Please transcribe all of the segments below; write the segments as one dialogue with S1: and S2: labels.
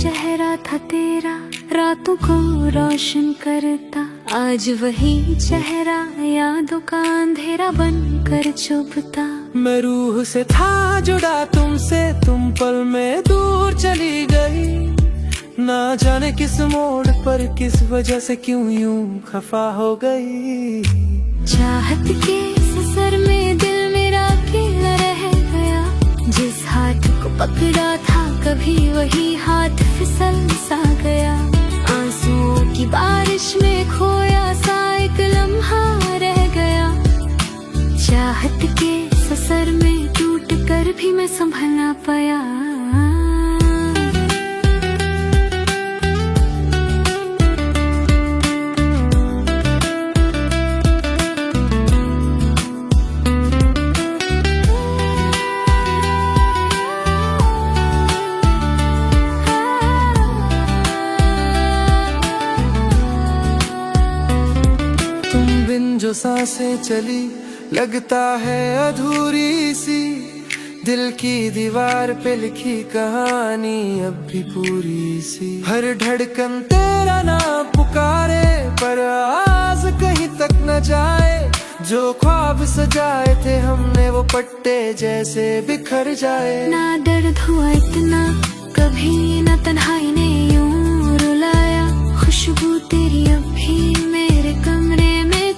S1: चेहरा था तेरा रातों को रोशन करता, आज वही चेहरा यादों का अंधेरा बनकर चुभता।
S2: मैं रूह से था जुड़ा तुमसे, तुम पल में दूर चली गई। ना जाने किस मोड़ पर किस वजह से क्यों यूं खफा हो गई।
S1: चाहत के ससर में दिल मेरा अकेला रह गया, जिस हाथ को पकड़ा था कभी वही हाथ फिसल सा गया। आंसुओं की बारिश में खोया सा एक लम्हा रह गया। चाहत के ससर में टूट कर भी मैं संभल ना पाया।
S2: जो सांसें चली लगता है अधूरी सी, दिल की दीवार पे लिखी कहानी अब भी पूरी सी। हर धड़कन तेरा नाम पुकारे पर आवाज कहीं तक न जाए। जो ख्वाब सजाए थे हमने वो पट्टे जैसे बिखर जाए।
S1: ना दर्द हुआ इतना कभी, ना तन्हाई ने यूं रुलाया। खुशबू तेरी अब भी मेरे कमरे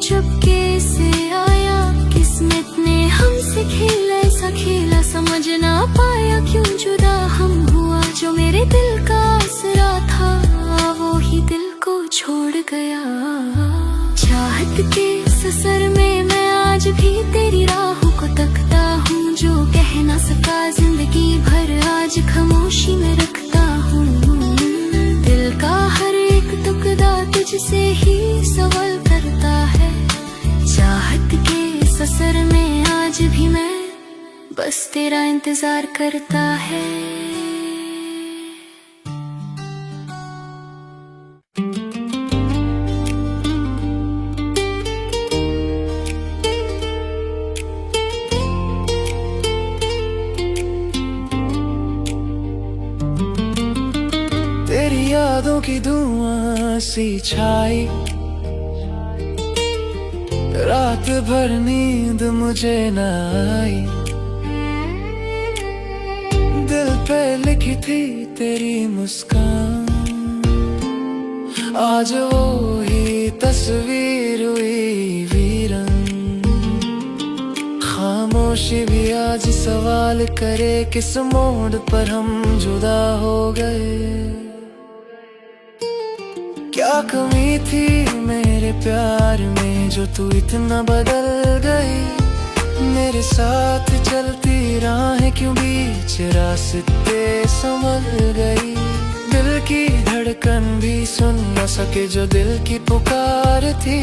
S1: चुपके से आया। किस्मत ने हमसे खेला ऐसा खेला, समझ ना पाया क्यों जुदा हम हुआ। जो मेरे दिल का आसरा था वो ही दिल को छोड़ गया। चाहत के ससर में मैं आज भी तेरी राहों को तकता हूँ। जो कह ना सका जिंदगी भर आज खामोशी में रखता हूँ। दिल का हर एक टुकड़ा तुझसे ही सवाल करता है। चाहत के ससर में आज भी मैं बस तेरा इंतजार करता है।
S2: तेरी यादों की धुआं सी छाई, रात भर नींद मुझे न आई। दिल पे लिखी थी तेरी मुस्कान, आज वो ही तस्वीर हुई वीरन। खामोशी भी आज सवाल करे किस मोड़ पर हम जुदा हो गए। क्या कमी थी मेरे प्यार में जो तू इतना बदल गई। मेरे साथ चलती राहें क्यों बीच रास्ते संभल गई। दिल की धड़कन भी सुन न सके जो दिल की पुकार थी।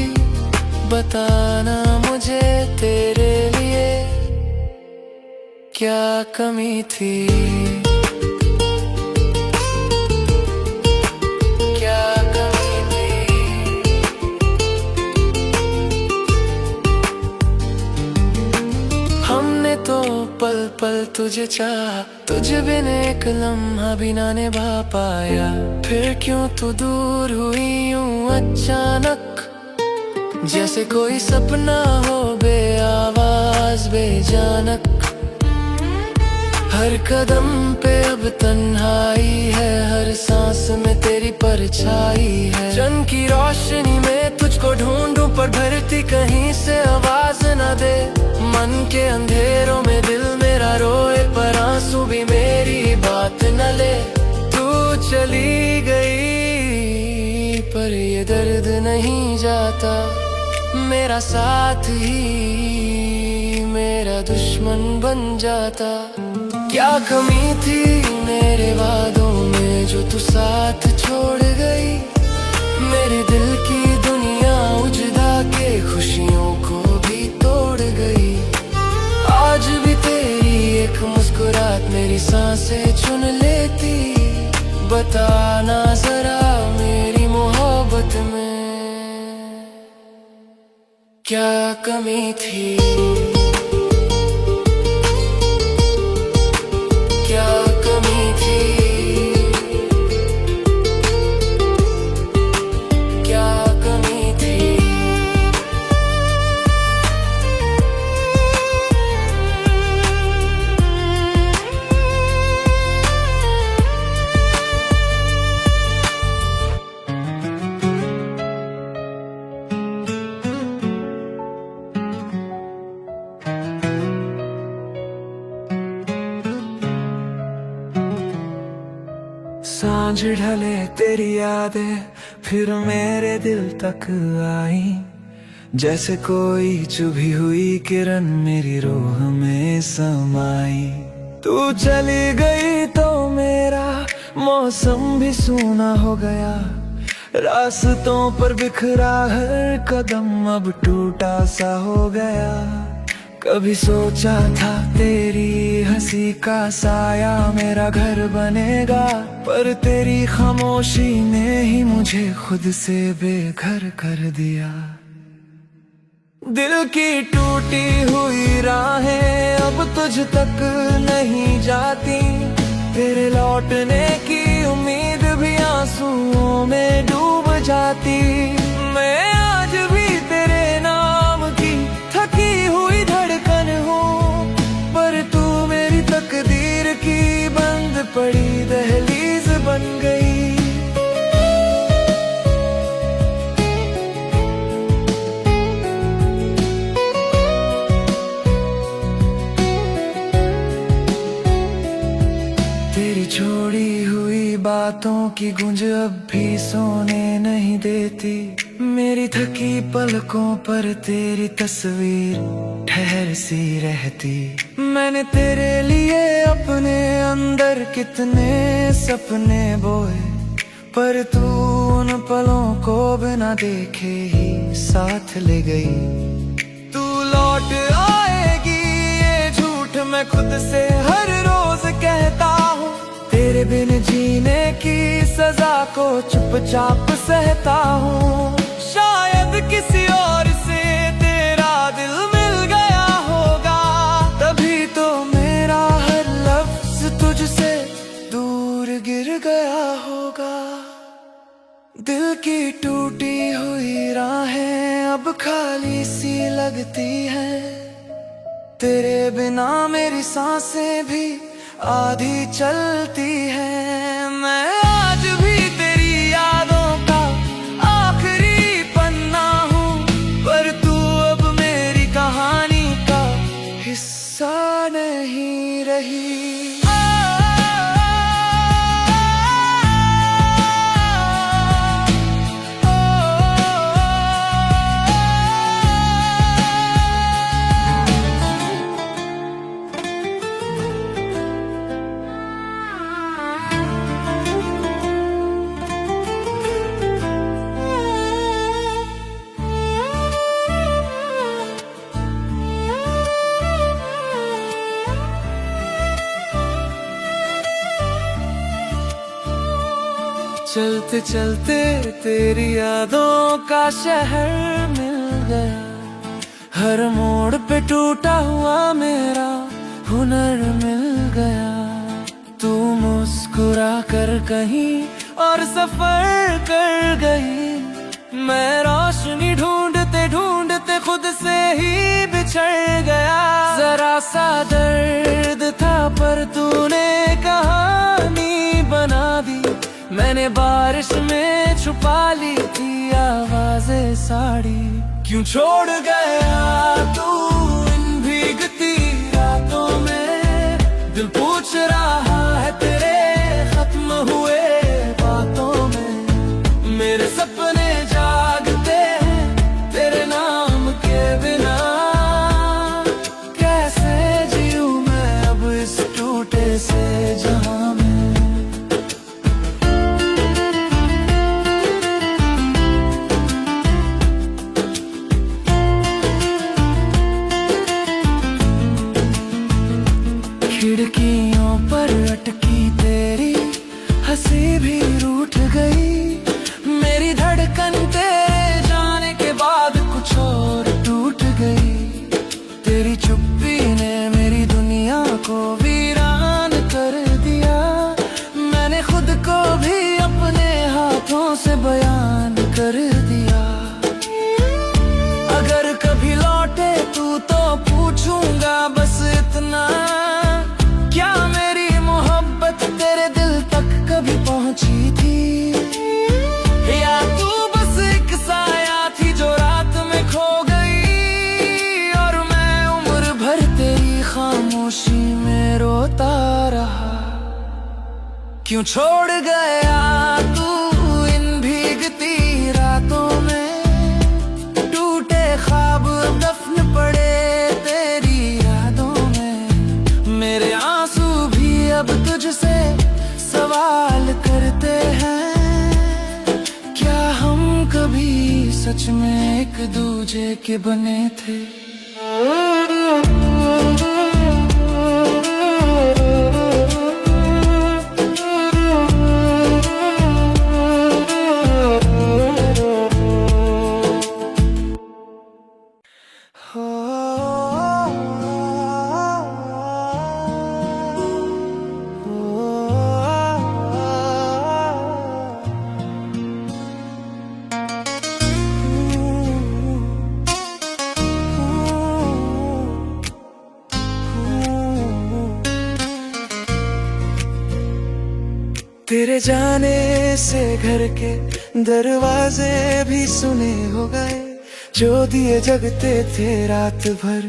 S2: बताना मुझे तेरे लिए क्या कमी थी। तो पल पल तुझे चाहा, तुझे बिन एक लम्हा भी ना निभा पाया। फिर क्यों तू दूर हुई यूं अचानक, जैसे कोई सपना हो बे आवाज बेजानक। हर कदम पे अब तन्हाई है, हर सांस में तेरी परछाई है। चंद की रोशनी में तुझको ढूंढूं पर धरती कहीं से आवाज न दे। मन के अंधेरों में दिल मेरा रोए पर आंसू भी मेरी बात न ले। तू चली गई पर ये दर्द नहीं जाता। मेरा साथ ही मेरा दुश्मन बन जाता। क्या कमी थी मेरे वादों में जो तू साथ छोड़ गई। मेरे दिल की दुनिया उजड़ा के खुशियों को भी तोड़ गई। आज भी तेरी एक मुस्कुराहट मेरी सांसें चुन लेती। बताना जरा मेरी मोहब्बत में क्या कमी थी। क्या कमी थी। सांझ ढले तेरी यादें फिर मेरे दिल तक आई, जैसे कोई चुभी हुई किरण मेरी रूह में समाई। तू चली गई तो मेरा मौसम भी सूना हो गया, रास्तों पर बिखरा हर कदम अब टूटा सा हो गया। कभी सोचा था तेरी हंसी का साया मेरा घर बनेगा, पर तेरी खामोशी ने ही मुझे खुद से बेघर कर दिया। दिल की टूटी हुई राहें अब तुझ तक नहीं जाती, तेरे लौटने की उम्मीद भी आंसुओं में डूब जाती। मैं आज भी तेरे नाम की थकी हुई धड़कन हूँ, पर तू मेरी तकदीर की बंद पड़ी दहलीज बन गई। तेरी छोड़ी हुई बातों की गूंज अब भी सोने नहीं देती, मेरी थकी पलकों पर तेरी तस्वीर ठहर सी रहती। मैंने तेरे लिए अपने अंदर कितने सपने बोए, पर तू उन पलों को बिना देखे ही साथ ले गई। तू लौट आएगी ये झूठ मैं खुद से हर रोज कहता हूँ, तेरे बिन जीने की सजा को चुपचाप सहता हूँ। शायद किसी और से तेरा दिल मिल गया होगा, तभी तो मेरा हर लफ्ज तुझसे दूर गिर गया होगा। दिल की टूटी हुई राहें अब खाली सी लगती हैं, तेरे बिना मेरी सांसें भी आधी चलती है। मैं आज भी तेरी यादों का आखिरी पन्ना हूँ, पर तू अब मेरी कहानी का हिस्सा नहीं रही। चलते चलते तेरी यादों का शहर मिल गया, हर मोड़ पे टूटा हुआ मेरा हुनर मिल गया। तू मुस्कुरा कर कहीं और सफर कर गई, मैं रोशनी ढूंढते ढूंढते खुद से ही बिछड़ गया। जरा सा दर्द था पर तूने कहानी बना दी, मैंने बारिश में छुपा ली थी आवाज़ें साड़ी। क्यों छोड़ गया तू इन भीगती रातों में, दिल पूछ रहा है तेरे खत्म हुए बातों में। मेरे सपने जागते हैं तेरे नाम के बिना, कैसे जीऊं मैं अब इस टूटे से जहां में। क्यों छोड़ गया तू इन भीगती रातों में, टूटे ख्वाब दफन पड़े तेरी यादों में। मेरे आंसू भी अब तुझसे सवाल करते हैं, क्या हम कभी सच में एक दूजे के बने थे। तेरे जाने से घर के दरवाजे भी सुने हो गए, जो दिए जगते थे रात भर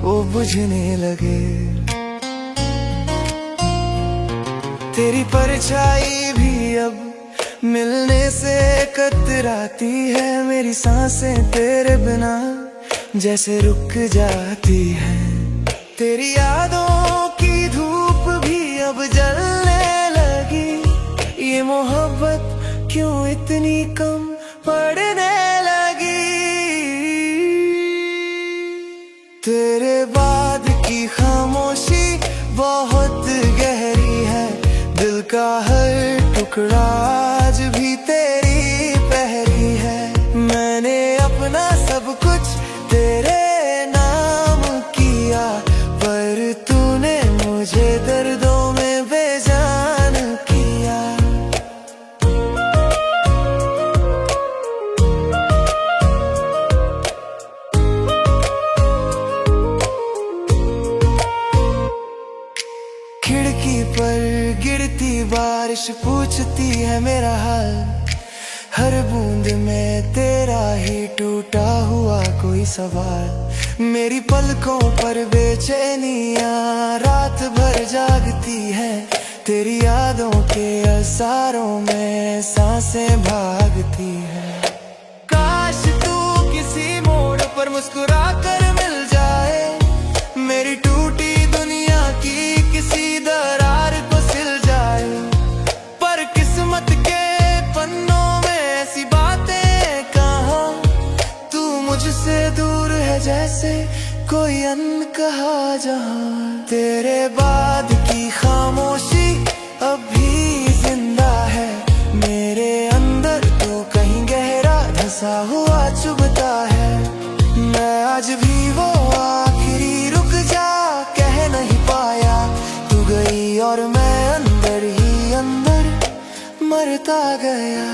S2: वो बुझने लगे। तेरी परछाई भी अब मिलने से कतराती है, मेरी सांसें तेरे बिना जैसे रुक जाती है। तेरी यादों की धूप भी अब जलने लगी, ये मोहब्बत क्यों इतनी कम पड़ने लगी। तेरे बाद की खामोशी बहुत गहरी है, दिल का हर टुकड़ा आज भी तेरी पहरी है। मैंने अपना सब कुछ तेरे नाम किया, पर तूने मुझे दर्दों में बेजान किया। खिड़की पर गिरती बारिश पूछती है मेरा हाल, हर बूंद में तेरा ही टूटा हुआ कोई सवाल। मेरी पलकों पर बेचैनियां रात भर जागती है, तेरी यादों के असारों में सांसें भागती है। काश तू किसी मोड़ पर मुस्कुरा कर मिल जाए, मेरी टूटी दुनिया की किसी दरार को सिल जाए। पर किस्मत के पन्नों में ऐसी बातें कहाँ, तू मुझसे दूर है जैसे कोई अनकहा जहां। तेरे बाद की खामोशी अब भी जिंदा है, मेरे अंदर तो कहीं गहरा धंसा हुआ चुभता है। मैं आज भी वो आखिरी रुक जा कह नहीं पाया, तू गई और मैं अंदर ही अंदर मरता गया।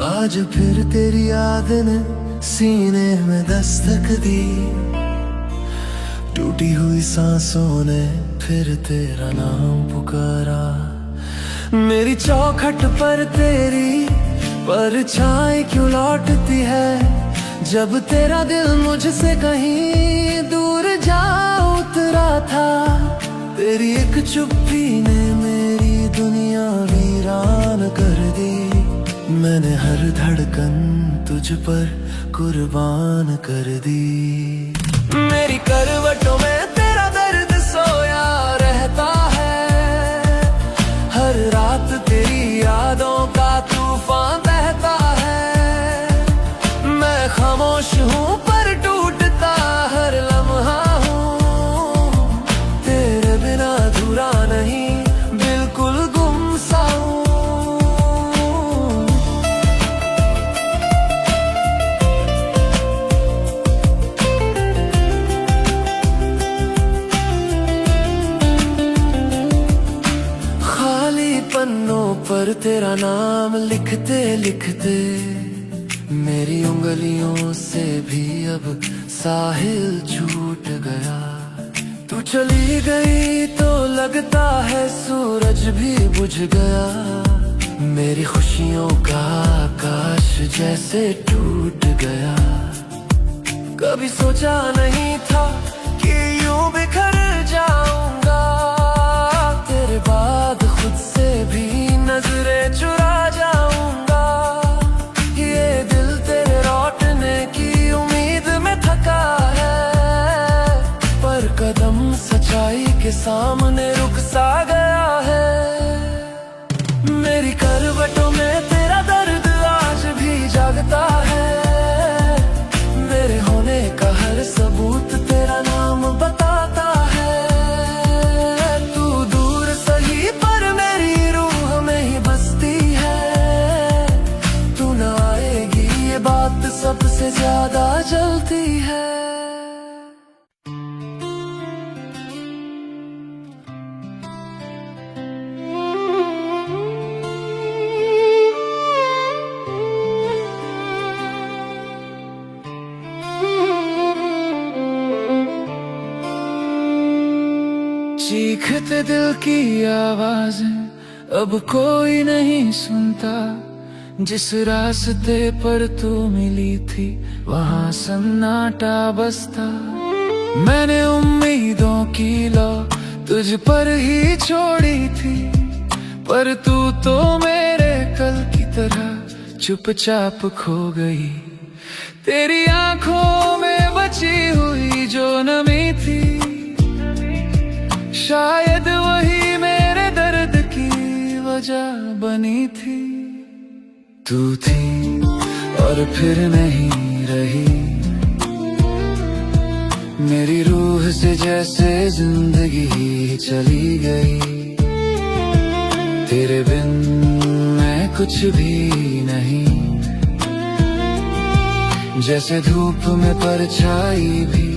S2: आज फिर तेरी याद ने सीने में दस्तक दी, टूटी हुई सांसों ने फिर तेरा नाम पुकारा। मेरी चौखट पर तेरी परछाई क्यों लौटती है, जब तेरा दिल मुझसे कहीं दूर जा उतरा था। तेरी एक चुप्पी ने मेरी दुनिया वीरान कर दी, मैंने हर धड़कन तुझ पर कुर्बान कर दी। मेरी करवटों में तेरा दर्द सोया रहता है, हर रात तेरी यादों का तूफान बहता है। मैं खामोश हूँ पर टूटता हर लम्हा हूँ, तेरे बिना अधूरा नहीं बिल्कुल गुमसा हूँ। पन्नों पर तेरा नाम लिखते लिखते मेरी उंगलियों से भी अब साहिल छूट गया। तू चली गई तो लगता है सूरज भी बुझ गया। मेरी खुशियों का आकाश जैसे टूट गया। कभी सोचा नहीं था कि यूं बिखर जाऊंगा। तेरे बाद खुद से भी नजरें चुरा जाऊंगा। ये दिल तेरे लौटने की उम्मीद में थका है, पर कदम सच्चाई के सामने रुक सा गया है। मेरी करवटों में तेरा दर्द आज भी जागता है। मेरे होने का हर सबूत तेरा नाम बताता है। तू दूर सही पर मेरी रूह में ही बसती है। तू न आएगी ये बात सबसे ज्यादा जलती है। चीखते दिल की आवाजें अब कोई नहीं सुनता। जिस रास्ते पर तू मिली थी वहाँ सन्नाटा बसता। मैंने उम्मीदों की लौ तुझ पर ही छोड़ी थी, पर तू तो मेरे कल की तरह चुपचाप खो गई। तेरी आंखों में बची हुई जो नमी थी, शायद वही मेरे दर्द की वजह बनी थी। तू थी और फिर नहीं रही। मेरी रूह से जैसे जिंदगी ही चली गई। तेरे बिन मैं कुछ भी नहीं। जैसे धूप में परछाई भी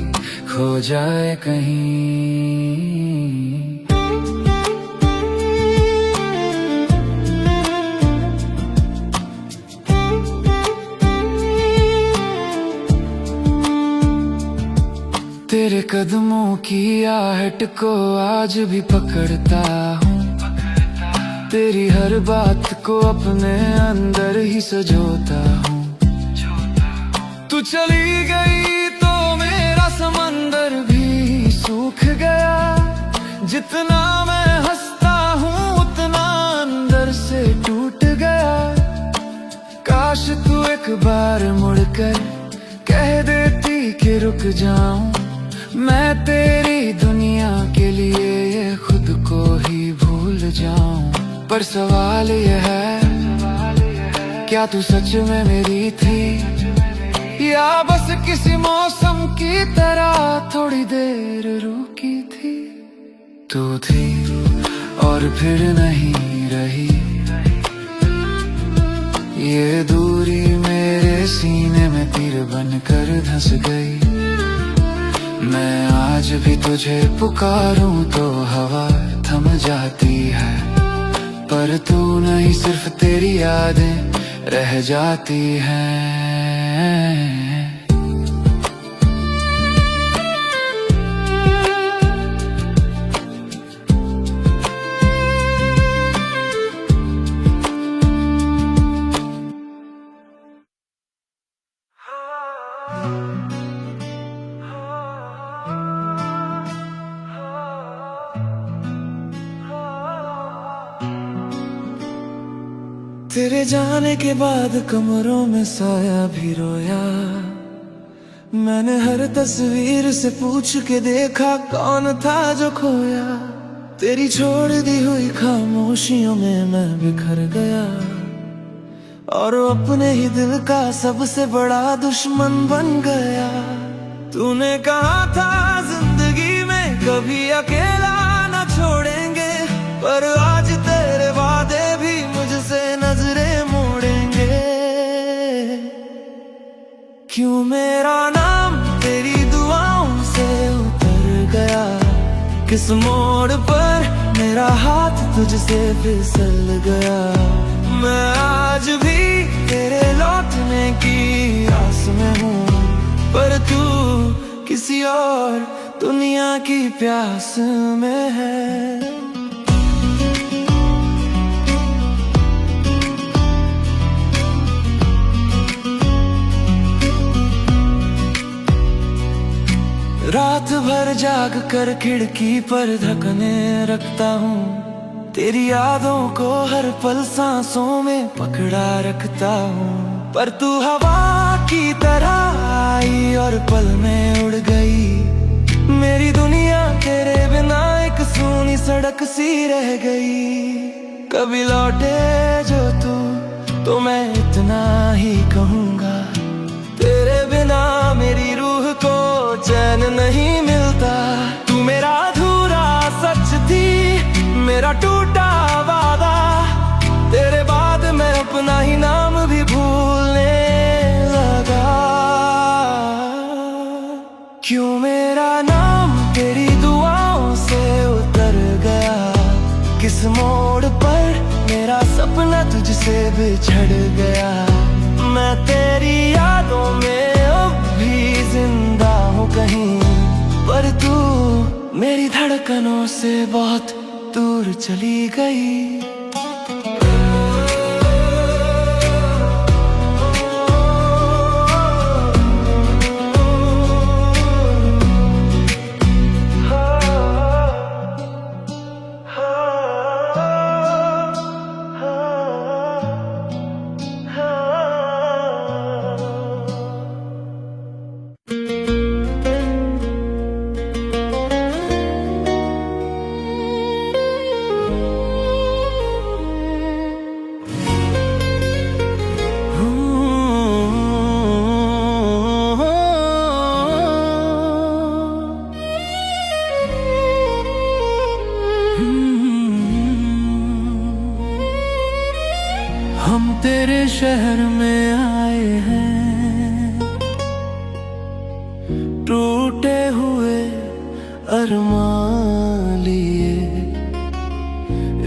S2: खो जाए कहीं। तेरे कदमों की आहट को आज भी पकड़ता हूँ। तेरी हर बात को अपने अंदर ही सजोता हूँ। तू चली गई तो मेरा समंदर भी सूख गया। जितना मैं हंसता हूँ उतना अंदर से टूट गया। काश तू एक बार मुड़कर कह देती कि रुक जाऊं। मैं तेरी दुनिया के लिए खुद को ही भूल जाऊं। पर सवाल यह है, क्या तू सच में मेरी थी या बस किसी मौसम की तरह थोड़ी देर रुकी थी। तू थी और फिर नहीं रही। ये दूरी मेरे सीने में तीर बनकर धंस गई। मैं आज भी तुझे पुकारूं तो हवा थम जाती है, पर तू नहीं सिर्फ तेरी यादें रह जाती हैं। तेरे जाने के बाद कमरों में साया भी रोया। मैंने हर तस्वीर से पूछ के देखा कौन था जो खोया। तेरी छोड़ दी हुई खामोशियों में मैं बिखर गया और अपने ही दिल का सबसे बड़ा दुश्मन बन गया। तूने कहा था जिंदगी में कभी अकेला न छोड़ेंगे, पर आज तेरे वादे भी मुझसे नजरें मोड़ेंगे। क्यों मेरा नाम तेरी दुआओं से उतर गया, किस मोड़ पर मेरा हाथ तुझसे फिसल गया। मैं आज भी तेरे लौटने की पर तू किसी और दुनिया की प्यास में है। रात भर जाग कर खिड़की पर धकने रखता हूँ, तेरी यादों को हर पल सांसों में पकड़ा रखता हूँ। पर तू हवा की तरह आई और पल में उड़ गई। मेरी दुनिया तेरे बिना एक सूनी सड़क सी रह गई। कभी लौटे जो तू तो मैं इतना ही कहूँगा, तेरे बिना मेरी रूह को चैन नहीं मिलता। तू मेरा अधूरा सच थी, मेरा टूटा वादा, तेरे बाद मैं अपना ही नाम भी भूलने लगा। क्यों मेरा नाम तेरी दुआओं से उतर गया, किस मोड़ पर मेरा सपना तुझसे बिछड़ गया। मैं तेरी यादों में अब भी जिंदा हूँ कहीं, पर तू मेरी धड़कनों से बहुत दूर चली गई। हम तेरे शहर में आए हैं, टूटे हुए अरमान लिए।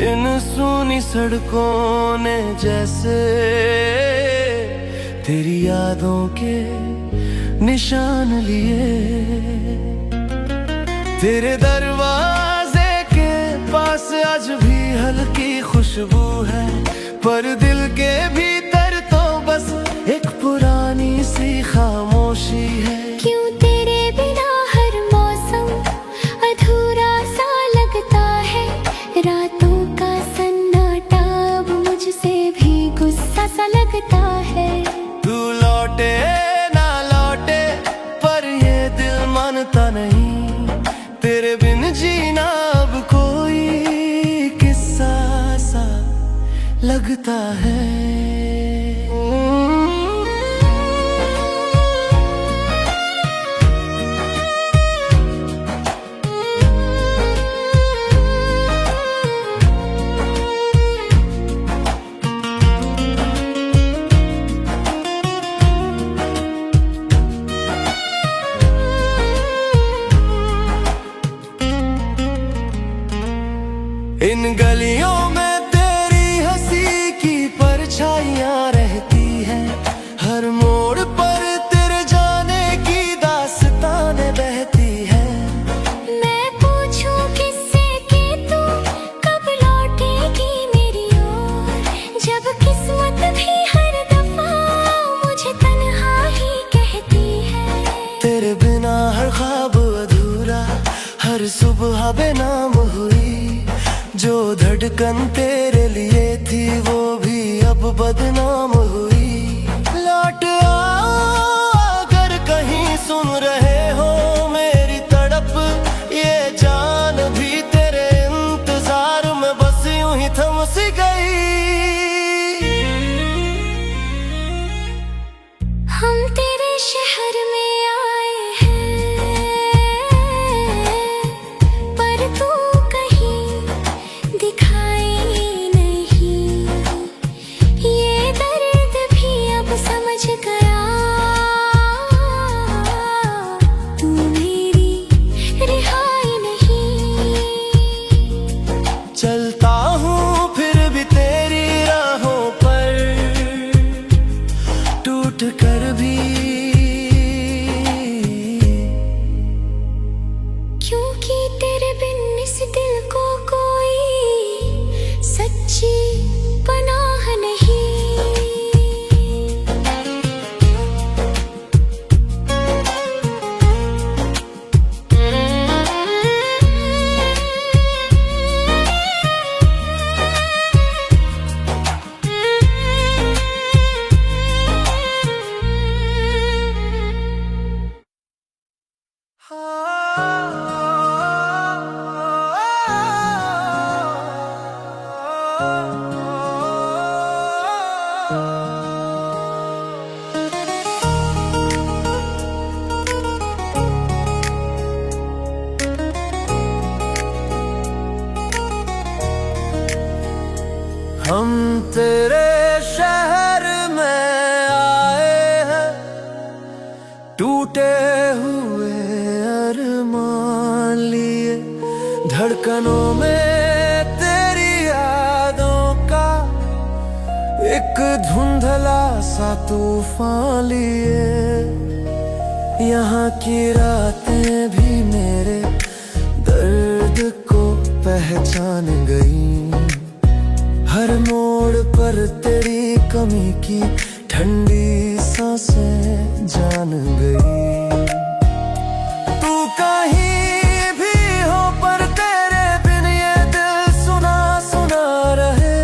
S2: इन सूनी सड़कों ने जैसे तेरी यादों के निशान लिए। तेरे दरवाजे के पास आज भी हल्की खुशबू है, पर दिल के भीतर तो बस एक पुरानी सी खामोशी है।
S1: क्यों तेरे बिना हर मौसम अधूरा सा लगता है, रातों का सन्नाटा अब मुझसे भी गुस्सा सा लगता है।
S2: तू लौटे ना लौटे पर ये दिल मानता नहीं, तेरे बिन जीना अब कोई किस्सा सा लगता है। इन गलियों में तेरी हंसी की परछाइयां रहती है, हर मोड़ पर तेरे जाने की दास्तानें बहती है।
S1: मैं पूछूं किससे कि तू कब लौटेगी मेरी ओर, जब किस्मत भी हर दफा मुझे तन्हा ही कहती है।
S2: तेरे बिना हर ख्वाब अधूरा, हर सुबह बेनाम हुई। जो धड़कन तेरे लिए थी वो भी अब बदनाम हुई। लौट आओ अगर कहीं सुन रहे हो मेरी तड़प, ये जान भी तेरे इंतजार में बस यूं ही थम सी गई।
S1: हम तेरे शहर में आए हैं, पर तू कहीं दिखाई नहीं। ये दर्द भी अब समझ गया, तू मेरी रिहाई नहीं।
S2: चलता हूँ फिर भी तेरी राहों पर, टूट कर भी हम तेरे शहर में आए हैं, टूटे हुए अरमान लिए, धड़कनों में तेरी यादों का एक धुंधला सा तूफान लिए। यहाँ की रातें भी मेरे दर्द को पहचान गई, हर मोड़ पर तेरी कमी की ठंडी सांसें जान गई। तू कहीं भी हो पर तेरे बिन ये दिल सुना सुना रहे,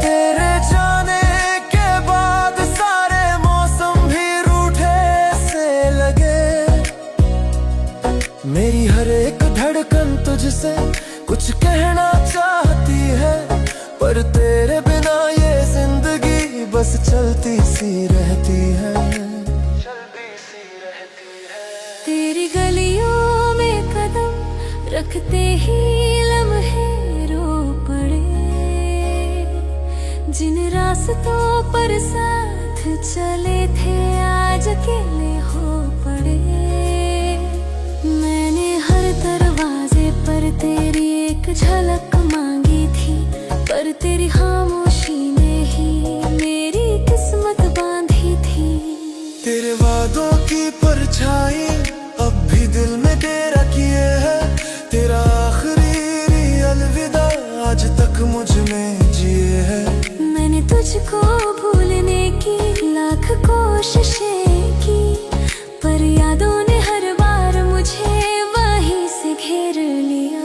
S2: तेरे जाने के बाद सारे मौसम भी रूठे से लगे। मेरी हर एक धड़कन तुझसे कुछ कहना चाहती है, पर तेरे बिना ये जिंदगी बस चलती सी रहती है, चलती सी रहती है।
S1: तेरी गलियों में कदम रखते ही लम्हे रो पड़े, जिन रास्तों पर साथ चले थे आज अकेले हो पड़े। मैंने हर दरवाजे पर तेरी एक झलक मांगी थी, पर तेरी खामोशी ने ही मेरी किस्मत बांधी थी।
S2: तेरे वादों की परछाई अब भी दिल में डेरा किए है, तेरा आखिरी अलविदा आज तक मुझ में जिए है।
S1: मैंने तुझको भूलने की लाख कोशिशें की, पर यादों ने हर बार मुझे वहीं से घेर लिया।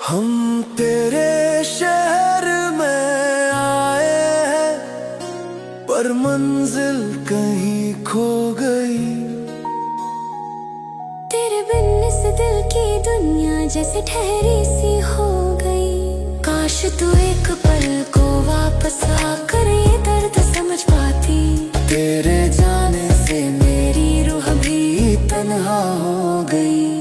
S2: हम तेरे शहर में आए हैं, पर मंजिल कहीं खो गई।
S1: तेरे बिन इस दिल की दुनिया जैसे ठहरी सी हो गई। काश तू एक पल को वापस आकर ये दर्द समझ पाती,
S2: तेरे जाने से मेरी रूह भी तन्हा हो गई।